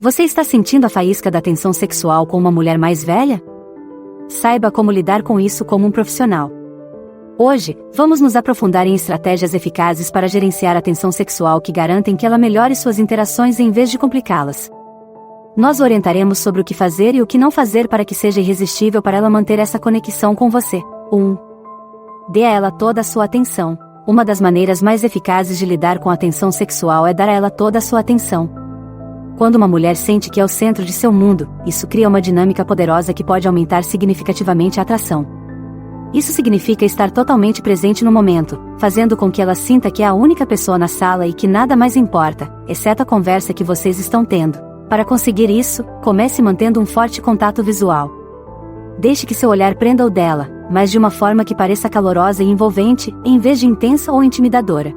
Você está sentindo a faísca da tensão sexual com uma mulher mais velha? Saiba como lidar com isso como um profissional. Hoje, vamos nos aprofundar em estratégias eficazes para gerenciar a tensão sexual que garantem que ela melhore suas interações em vez de complicá-las. Nós orientaremos sobre o que fazer e o que não fazer para que seja irresistível para ela manter essa conexão com você. 1. Dê a ela toda a sua atenção. Uma das maneiras mais eficazes de lidar com a tensão sexual é dar a ela toda a sua atenção. Quando uma mulher sente que é o centro de seu mundo, isso cria uma dinâmica poderosa que pode aumentar significativamente a atração. Isso significa estar totalmente presente no momento, fazendo com que ela sinta que é a única pessoa na sala e que nada mais importa, exceto a conversa que vocês estão tendo. Para conseguir isso, comece mantendo um forte contato visual. Deixe que seu olhar prenda o dela, mas de uma forma que pareça calorosa e envolvente, em vez de intensa ou intimidadora.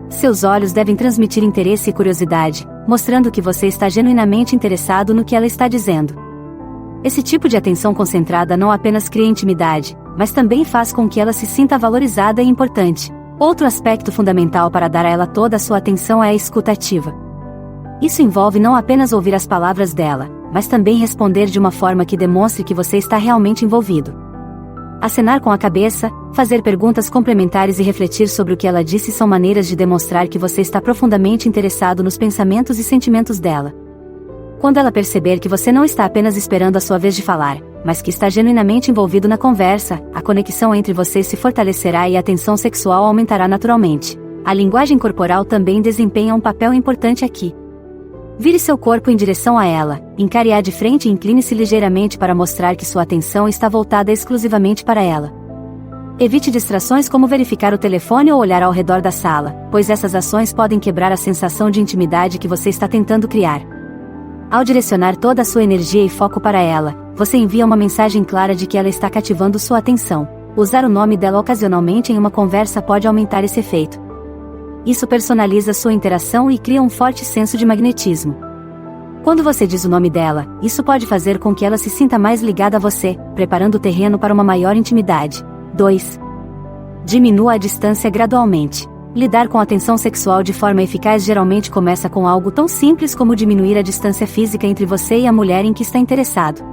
Seus olhos devem transmitir interesse e curiosidade, mostrando que você está genuinamente interessado no que ela está dizendo. Esse tipo de atenção concentrada não apenas cria intimidade, mas também faz com que ela se sinta valorizada e importante. Outro aspecto fundamental para dar a ela toda a sua atenção é a escuta ativa. Isso envolve não apenas ouvir as palavras dela, mas também responder de uma forma que demonstre que você está realmente envolvido. Acenar com a cabeça, fazer perguntas complementares e refletir sobre o que ela disse são maneiras de demonstrar que você está profundamente interessado nos pensamentos e sentimentos dela. Quando ela perceber que você não está apenas esperando a sua vez de falar, mas que está genuinamente envolvido na conversa, a conexão entre vocês se fortalecerá e a tensão sexual aumentará naturalmente. A linguagem corporal também desempenha um papel importante aqui. Vire seu corpo em direção a ela, encare-a de frente e incline-se ligeiramente para mostrar que sua atenção está voltada exclusivamente para ela. Evite distrações como verificar o telefone ou olhar ao redor da sala, pois essas ações podem quebrar a sensação de intimidade que você está tentando criar. Ao direcionar toda a sua energia e foco para ela, você envia uma mensagem clara de que ela está cativando sua atenção. Usar o nome dela ocasionalmente em uma conversa pode aumentar esse efeito. Isso personaliza sua interação e cria um forte senso de magnetismo. Quando você diz o nome dela, isso pode fazer com que ela se sinta mais ligada a você, preparando o terreno para uma maior intimidade. 2. Diminua a distância gradualmente. Lidar com a tensão sexual de forma eficaz geralmente começa com algo tão simples como diminuir a distância física entre você e a mulher em que está interessado.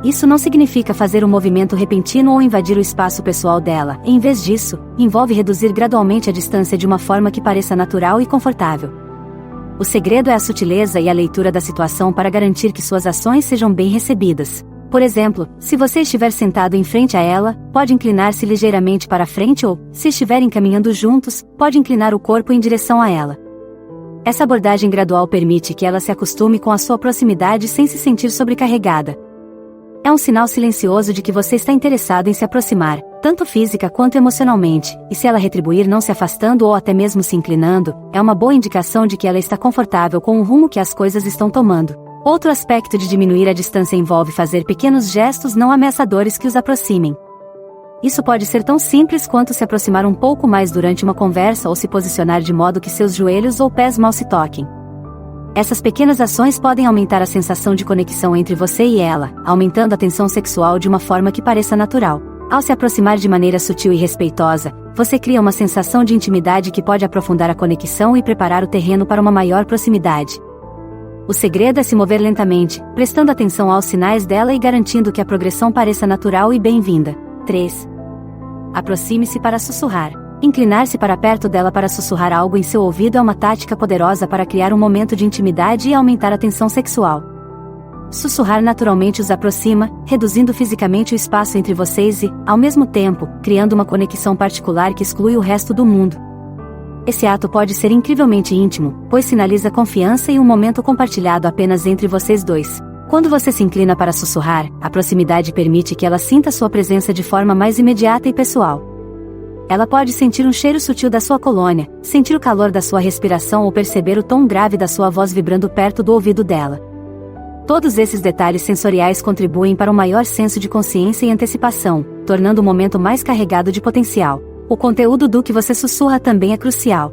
Isso não significa fazer um movimento repentino ou invadir o espaço pessoal dela. Em vez disso, envolve reduzir gradualmente a distância de uma forma que pareça natural e confortável. O segredo é a sutileza e a leitura da situação para garantir que suas ações sejam bem recebidas. Por exemplo, se você estiver sentado em frente a ela, pode inclinar-se ligeiramente para frente ou, se estiverem caminhando juntos, pode inclinar o corpo em direção a ela. Essa abordagem gradual permite que ela se acostume com a sua proximidade sem se sentir sobrecarregada. É um sinal silencioso de que você está interessado em se aproximar, tanto física quanto emocionalmente, e se ela retribuir não se afastando ou até mesmo se inclinando, é uma boa indicação de que ela está confortável com o rumo que as coisas estão tomando. Outro aspecto de diminuir a distância envolve fazer pequenos gestos não ameaçadores que os aproximem. Isso pode ser tão simples quanto se aproximar um pouco mais durante uma conversa ou se posicionar de modo que seus joelhos ou pés mal se toquem. Essas pequenas ações podem aumentar a sensação de conexão entre você e ela, aumentando a tensão sexual de uma forma que pareça natural. Ao se aproximar de maneira sutil e respeitosa, você cria uma sensação de intimidade que pode aprofundar a conexão e preparar o terreno para uma maior proximidade. O segredo é se mover lentamente, prestando atenção aos sinais dela e garantindo que a progressão pareça natural e bem-vinda. 3. Aproxime-se para sussurrar. Inclinar-se para perto dela para sussurrar algo em seu ouvido é uma tática poderosa para criar um momento de intimidade e aumentar a tensão sexual. Sussurrar naturalmente os aproxima, reduzindo fisicamente o espaço entre vocês e, ao mesmo tempo, criando uma conexão particular que exclui o resto do mundo. Esse ato pode ser incrivelmente íntimo, pois sinaliza confiança e um momento compartilhado apenas entre vocês dois. Quando você se inclina para sussurrar, a proximidade permite que ela sinta sua presença de forma mais imediata e pessoal. Ela pode sentir um cheiro sutil da sua colônia, sentir o calor da sua respiração ou perceber o tom grave da sua voz vibrando perto do ouvido dela. Todos esses detalhes sensoriais contribuem para um maior senso de consciência e antecipação, tornando o momento mais carregado de potencial. O conteúdo do que você sussurra também é crucial.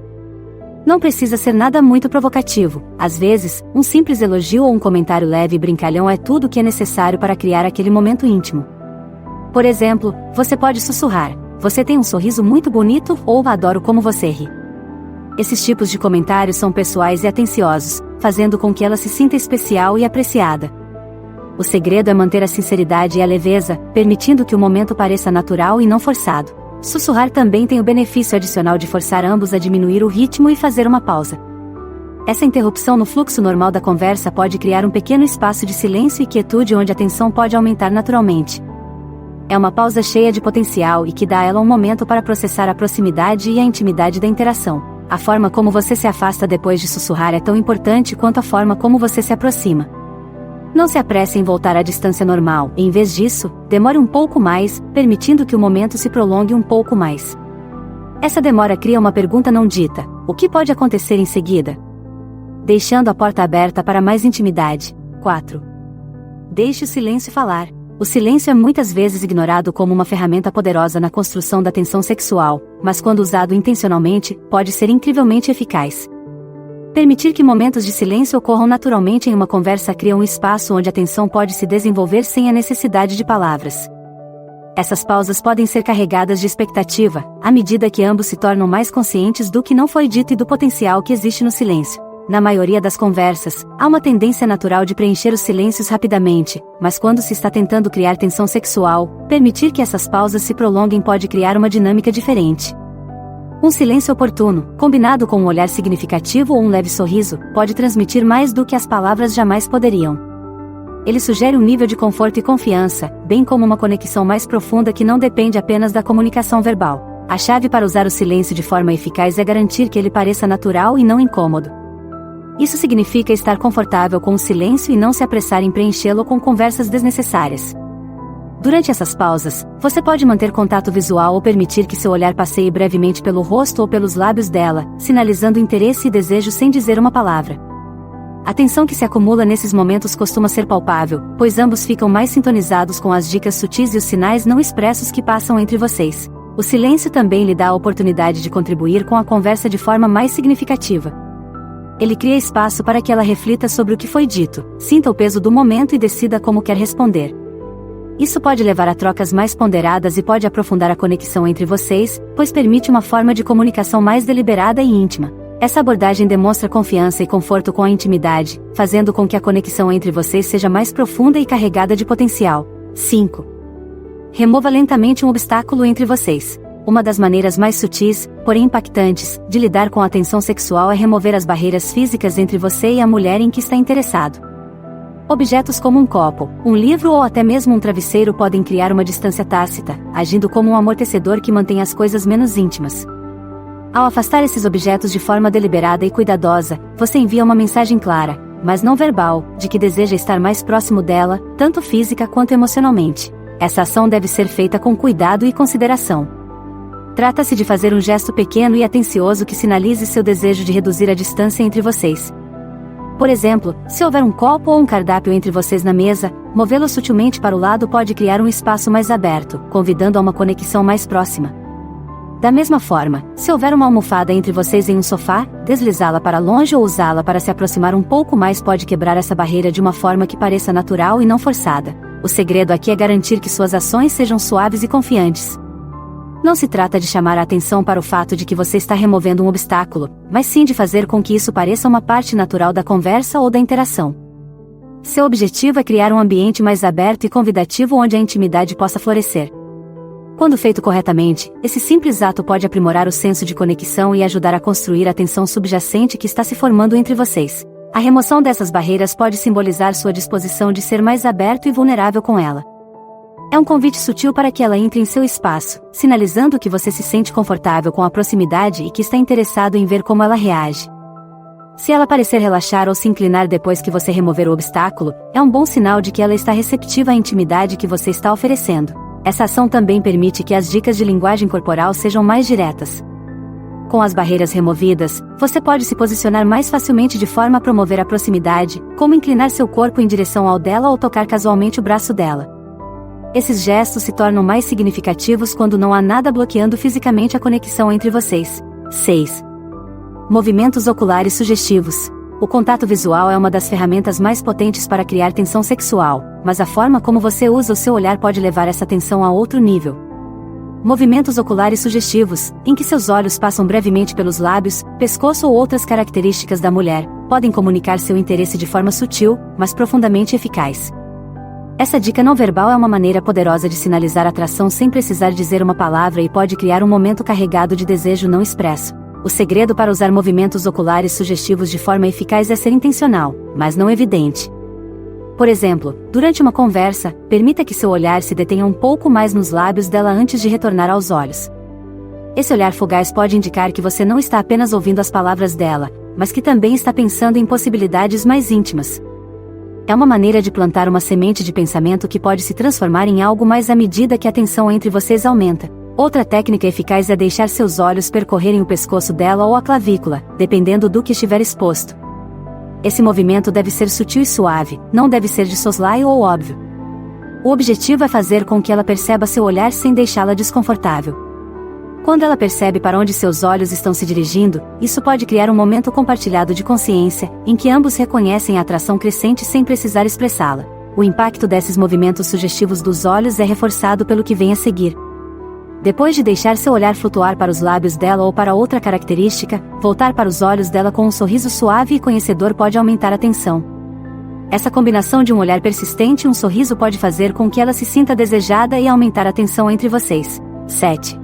Não precisa ser nada muito provocativo. Às vezes, um simples elogio ou um comentário leve e brincalhão é tudo o que é necessário para criar aquele momento íntimo. Por exemplo, você pode sussurrar: "Você tem um sorriso muito bonito" ou "Adoro como você ri". Esses tipos de comentários são pessoais e atenciosos, fazendo com que ela se sinta especial e apreciada. O segredo é manter a sinceridade e a leveza, permitindo que o momento pareça natural e não forçado. Sussurrar também tem o benefício adicional de forçar ambos a diminuir o ritmo e fazer uma pausa. Essa interrupção no fluxo normal da conversa pode criar um pequeno espaço de silêncio e quietude onde a tensão pode aumentar naturalmente. É uma pausa cheia de potencial e que dá a ela um momento para processar a proximidade e a intimidade da interação. A forma como você se afasta depois de sussurrar é tão importante quanto a forma como você se aproxima. Não se apresse em voltar à distância normal, e em vez disso, demore um pouco mais, permitindo que o momento se prolongue um pouco mais. Essa demora cria uma pergunta não dita: o que pode acontecer em seguida? Deixando a porta aberta para mais intimidade. 4. Deixe o silêncio falar. O silêncio é muitas vezes ignorado como uma ferramenta poderosa na construção da tensão sexual, mas quando usado intencionalmente, pode ser incrivelmente eficaz. Permitir que momentos de silêncio ocorram naturalmente em uma conversa cria um espaço onde a tensão pode se desenvolver sem a necessidade de palavras. Essas pausas podem ser carregadas de expectativa, à medida que ambos se tornam mais conscientes do que não foi dito e do potencial que existe no silêncio. Na maioria das conversas, há uma tendência natural de preencher os silêncios rapidamente, mas quando se está tentando criar tensão sexual, permitir que essas pausas se prolonguem pode criar uma dinâmica diferente. Um silêncio oportuno, combinado com um olhar significativo ou um leve sorriso, pode transmitir mais do que as palavras jamais poderiam. Ele sugere um nível de conforto e confiança, bem como uma conexão mais profunda que não depende apenas da comunicação verbal. A chave para usar o silêncio de forma eficaz é garantir que ele pareça natural e não incômodo. Isso significa estar confortável com o silêncio e não se apressar em preenchê-lo com conversas desnecessárias. Durante essas pausas, você pode manter contato visual ou permitir que seu olhar passeie brevemente pelo rosto ou pelos lábios dela, sinalizando interesse e desejo sem dizer uma palavra. A tensão que se acumula nesses momentos costuma ser palpável, pois ambos ficam mais sintonizados com as dicas sutis e os sinais não expressos que passam entre vocês. O silêncio também lhe dá a oportunidade de contribuir com a conversa de forma mais significativa. Ele cria espaço para que ela reflita sobre o que foi dito, sinta o peso do momento e decida como quer responder. Isso pode levar a trocas mais ponderadas e pode aprofundar a conexão entre vocês, pois permite uma forma de comunicação mais deliberada e íntima. Essa abordagem demonstra confiança e conforto com a intimidade, fazendo com que a conexão entre vocês seja mais profunda e carregada de potencial. 5. Remova lentamente um obstáculo entre vocês. Uma das maneiras mais sutis, porém impactantes, de lidar com a tensão sexual é remover as barreiras físicas entre você e a mulher em que está interessado. Objetos como um copo, um livro ou até mesmo um travesseiro podem criar uma distância tácita, agindo como um amortecedor que mantém as coisas menos íntimas. Ao afastar esses objetos de forma deliberada e cuidadosa, você envia uma mensagem clara, mas não verbal, de que deseja estar mais próximo dela, tanto física quanto emocionalmente. Essa ação deve ser feita com cuidado e consideração. Trata-se de fazer um gesto pequeno e atencioso que sinalize seu desejo de reduzir a distância entre vocês. Por exemplo, se houver um copo ou um cardápio entre vocês na mesa, movê-lo sutilmente para o lado pode criar um espaço mais aberto, convidando a uma conexão mais próxima. Da mesma forma, se houver uma almofada entre vocês em um sofá, deslizá-la para longe ou usá-la para se aproximar um pouco mais pode quebrar essa barreira de uma forma que pareça natural e não forçada. O segredo aqui é garantir que suas ações sejam suaves e confiantes. Não se trata de chamar a atenção para o fato de que você está removendo um obstáculo, mas sim de fazer com que isso pareça uma parte natural da conversa ou da interação. Seu objetivo é criar um ambiente mais aberto e convidativo onde a intimidade possa florescer. Quando feito corretamente, esse simples ato pode aprimorar o senso de conexão e ajudar a construir a tensão subjacente que está se formando entre vocês. A remoção dessas barreiras pode simbolizar sua disposição de ser mais aberto e vulnerável com ela. É um convite sutil para que ela entre em seu espaço, sinalizando que você se sente confortável com a proximidade e que está interessado em ver como ela reage. Se ela parecer relaxar ou se inclinar depois que você remover o obstáculo, é um bom sinal de que ela está receptiva à intimidade que você está oferecendo. Essa ação também permite que as dicas de linguagem corporal sejam mais diretas. Com as barreiras removidas, você pode se posicionar mais facilmente de forma a promover a proximidade, como inclinar seu corpo em direção ao dela ou tocar casualmente o braço dela. Esses gestos se tornam mais significativos quando não há nada bloqueando fisicamente a conexão entre vocês. 6. Movimentos oculares sugestivos. O contato visual é uma das ferramentas mais potentes para criar tensão sexual, mas a forma como você usa o seu olhar pode levar essa tensão a outro nível. Movimentos oculares sugestivos, em que seus olhos passam brevemente pelos lábios, pescoço ou outras características da mulher, podem comunicar seu interesse de forma sutil, mas profundamente eficaz. Essa dica não verbal é uma maneira poderosa de sinalizar atração sem precisar dizer uma palavra e pode criar um momento carregado de desejo não expresso. O segredo para usar movimentos oculares sugestivos de forma eficaz é ser intencional, mas não evidente. Por exemplo, durante uma conversa, permita que seu olhar se detenha um pouco mais nos lábios dela antes de retornar aos olhos. Esse olhar fugaz pode indicar que você não está apenas ouvindo as palavras dela, mas que também está pensando em possibilidades mais íntimas. É uma maneira de plantar uma semente de pensamento que pode se transformar em algo mais à medida que a tensão entre vocês aumenta. Outra técnica eficaz é deixar seus olhos percorrerem o pescoço dela ou a clavícula, dependendo do que estiver exposto. Esse movimento deve ser sutil e suave, não deve ser de soslaio ou óbvio. O objetivo é fazer com que ela perceba seu olhar sem deixá-la desconfortável. Quando ela percebe para onde seus olhos estão se dirigindo, isso pode criar um momento compartilhado de consciência, em que ambos reconhecem a atração crescente sem precisar expressá-la. O impacto desses movimentos sugestivos dos olhos é reforçado pelo que vem a seguir. Depois de deixar seu olhar flutuar para os lábios dela ou para outra característica, voltar para os olhos dela com um sorriso suave e conhecedor pode aumentar a tensão. Essa combinação de um olhar persistente e um sorriso pode fazer com que ela se sinta desejada e aumentar a tensão entre vocês. 7.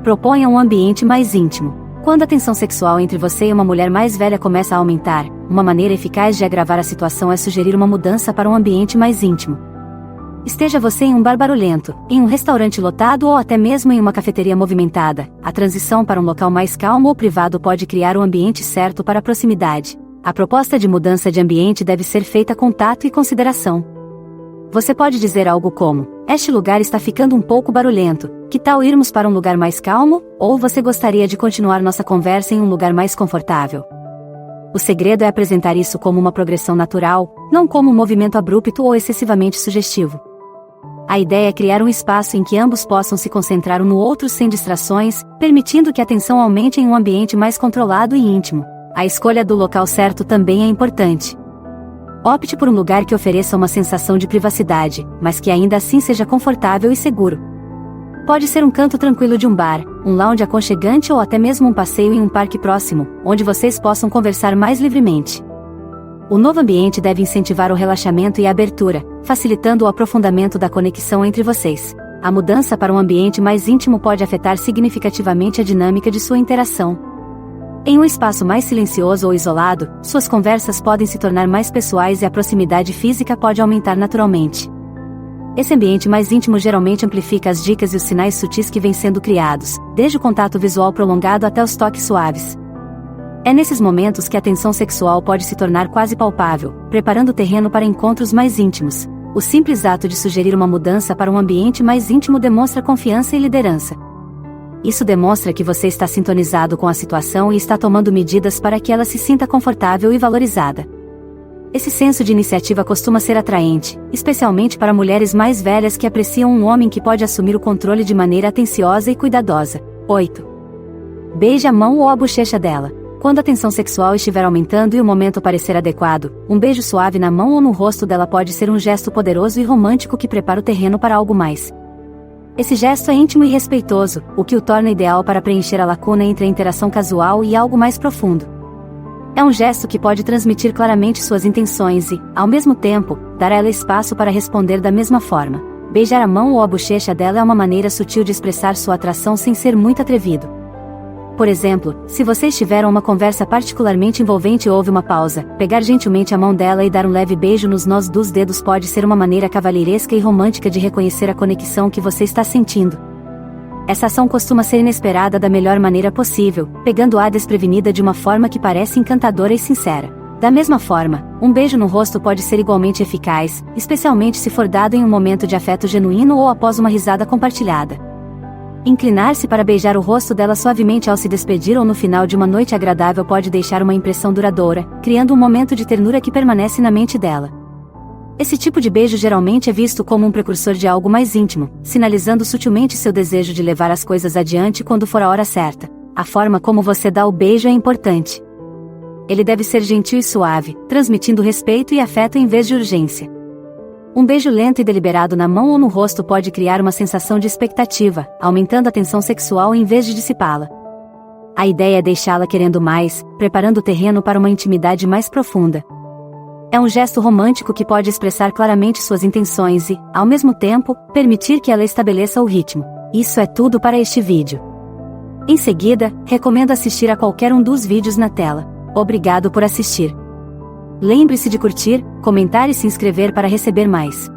Proponha um ambiente mais íntimo. Quando a tensão sexual entre você e uma mulher mais velha começa a aumentar, uma maneira eficaz de agravar a situação é sugerir uma mudança para um ambiente mais íntimo. Esteja você em um bar barulhento, em um restaurante lotado ou até mesmo em uma cafeteria movimentada, a transição para um local mais calmo ou privado pode criar o ambiente certo para a proximidade. A proposta de mudança de ambiente deve ser feita com tato e consideração. Você pode dizer algo como: este lugar está ficando um pouco barulhento, que tal irmos para um lugar mais calmo? Ou você gostaria de continuar nossa conversa em um lugar mais confortável? O segredo é apresentar isso como uma progressão natural, não como um movimento abrupto ou excessivamente sugestivo. A ideia é criar um espaço em que ambos possam se concentrar um no outro sem distrações, permitindo que a tensão aumente em um ambiente mais controlado e íntimo. A escolha do local certo também é importante. Opte por um lugar que ofereça uma sensação de privacidade, mas que ainda assim seja confortável e seguro. Pode ser um canto tranquilo de um bar, um lounge aconchegante ou até mesmo um passeio em um parque próximo, onde vocês possam conversar mais livremente. O novo ambiente deve incentivar o relaxamento e a abertura, facilitando o aprofundamento da conexão entre vocês. A mudança para um ambiente mais íntimo pode afetar significativamente a dinâmica de sua interação. Em um espaço mais silencioso ou isolado, suas conversas podem se tornar mais pessoais e a proximidade física pode aumentar naturalmente. Esse ambiente mais íntimo geralmente amplifica as dicas e os sinais sutis que vêm sendo criados, desde o contato visual prolongado até os toques suaves. É nesses momentos que a tensão sexual pode se tornar quase palpável, preparando o terreno para encontros mais íntimos. O simples ato de sugerir uma mudança para um ambiente mais íntimo demonstra confiança e liderança. Isso demonstra que você está sintonizado com a situação e está tomando medidas para que ela se sinta confortável e valorizada. Esse senso de iniciativa costuma ser atraente, especialmente para mulheres mais velhas que apreciam um homem que pode assumir o controle de maneira atenciosa e cuidadosa. 8. Beije a mão ou a bochecha dela. Quando a tensão sexual estiver aumentando e o momento parecer adequado, um beijo suave na mão ou no rosto dela pode ser um gesto poderoso e romântico que prepara o terreno para algo mais. Esse gesto é íntimo e respeitoso, o que o torna ideal para preencher a lacuna entre a interação casual e algo mais profundo. É um gesto que pode transmitir claramente suas intenções e, ao mesmo tempo, dar a ela espaço para responder da mesma forma. Beijar a mão ou a bochecha dela é uma maneira sutil de expressar sua atração sem ser muito atrevido. Por exemplo, se vocês tiveram uma conversa particularmente envolvente e houve uma pausa, pegar gentilmente a mão dela e dar um leve beijo nos nós dos dedos pode ser uma maneira cavalheiresca e romântica de reconhecer a conexão que você está sentindo. Essa ação costuma ser inesperada da melhor maneira possível, pegando-a desprevenida de uma forma que parece encantadora e sincera. Da mesma forma, um beijo no rosto pode ser igualmente eficaz, especialmente se for dado em um momento de afeto genuíno ou após uma risada compartilhada. Inclinar-se para beijar o rosto dela suavemente ao se despedir ou no final de uma noite agradável pode deixar uma impressão duradoura, criando um momento de ternura que permanece na mente dela. Esse tipo de beijo geralmente é visto como um precursor de algo mais íntimo, sinalizando sutilmente seu desejo de levar as coisas adiante quando for a hora certa. A forma como você dá o beijo é importante. Ele deve ser gentil e suave, transmitindo respeito e afeto em vez de urgência. Um beijo lento e deliberado na mão ou no rosto pode criar uma sensação de expectativa, aumentando a tensão sexual em vez de dissipá-la. A ideia é deixá-la querendo mais, preparando o terreno para uma intimidade mais profunda. É um gesto romântico que pode expressar claramente suas intenções e, ao mesmo tempo, permitir que ela estabeleça o ritmo. Isso é tudo para este vídeo. Em seguida, recomendo assistir a qualquer um dos vídeos na tela. Obrigado por assistir. Lembre-se de curtir, comentar e se inscrever para receber mais.